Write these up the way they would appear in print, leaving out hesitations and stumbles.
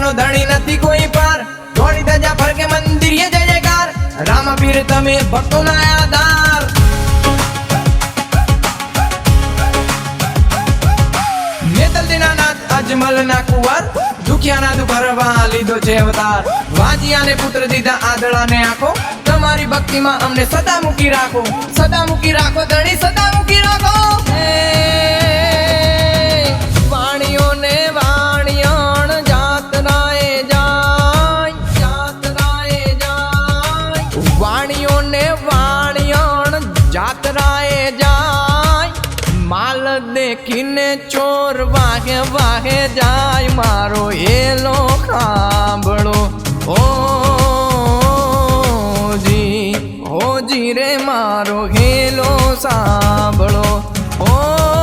નો ધણી નથી કોઈ પાર દોડી દજા ફરકે મંદિર જય જયકાર રામા પીર તમે ભક્તો ના આધાર નેતલ દીનાનાથ અજમલ ના કુંવર દુખિયા ના દુભરવા લીધો છે અવતાર વાજિયા ને પુત્ર દીધા આદળા ને આંખો તમારી ભક્તિ માં અમને સદા મૂકી રાખો ધણી સદા મૂકી રાખો વાણીઓ ને વાણિયાણ જાતરાએ જાય વાણીઓ ને વાણિયાણ જાતરાએ જાય માલ દેખીને ચોર વાગે વાગે જાય મારો એલો ખાંભળો હોજી રે મારો હેલો સાંભળો હોજી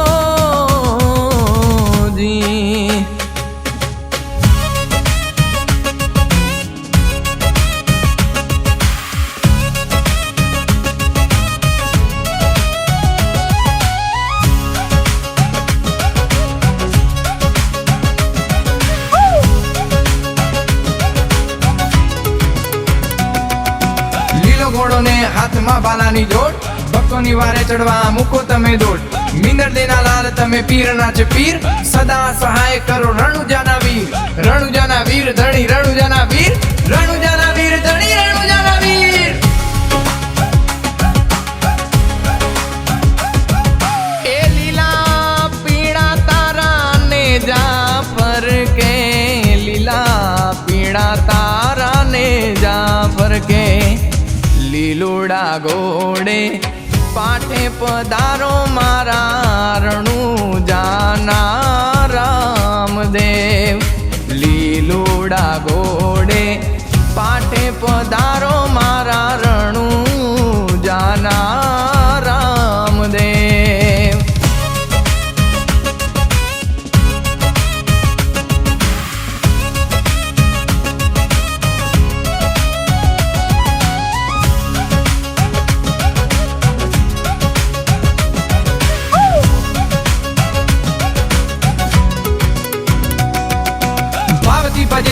ઘોડો ને હાથમાં બાલાની જોડ ભક્તોની વારે ચડવા મૂકો તમે દોડ મિંદર દેના લાલ તમે પીર ના છે પીર સદા સહાય કરો રણુજાના વીર ધણી રણુજાના વીર ધણી રણુજાના વીર એ લીલા પીળા તારા ને જાફર કે લીલા પીળા તારા ને જાફર કે લીલુડા ઘોડે પાઠે પધારો મારા રણુજાના રામદેવ લીલુડા ઘોડે પાઠે પધારો મારા રણુજાના રામદેવ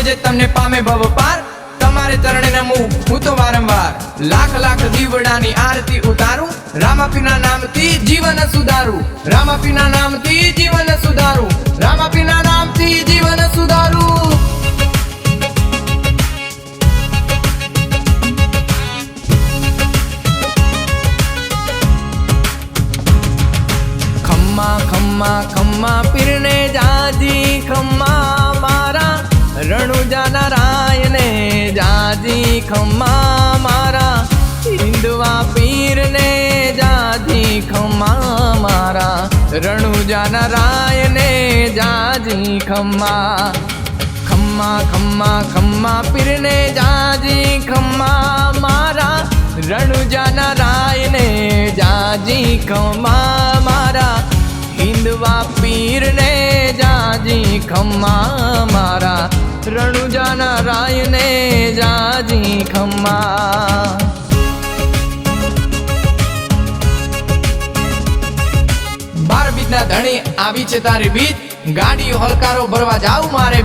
જે તમને પામે ભવ પાર તમારે ચરણે નમું હું તો વારંવાર લાખ લાખ દીવડાની આરતી ઉતારું રામાપીના નામથી જીવન સુધારું રામાપીના નામથી જીવન સુધારું રામાપીના નામથી જીવન સુધારું ખમ્મા ખમ્મા ખમ્મા પીરને જાજી ખમ્મા મારા રણુજાના રાયને જાજી ખમ્મા મારા હિંદવા પીરને જાજી ખમ્મા મારા રણુજાના રાયને જાજી ખમ્મા ખમ્મા ખમ્મા ખમ્મા પીરને જાજી ખમ્મા મારા રણુજાના રાયને જાજી ખમ્મા મારા હિંદવા પીરને જાજી ખમ્મા મારા રણુજાના રાયને જાજી ખમ્મા 12 બીજના ધણી આવી છે તારી બીજ ગાડીઓ હલકારો ભરવા જાઉં મારે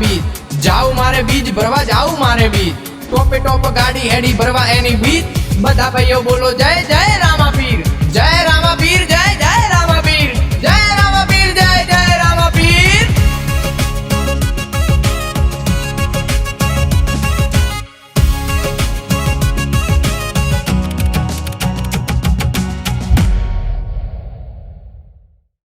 બીજ ભરવા જાઉં મારે બીજ ટોપે ટોપ ગાડી હેડી ભરવા એની બીજ બધા ભાઈઓ બોલો જય જય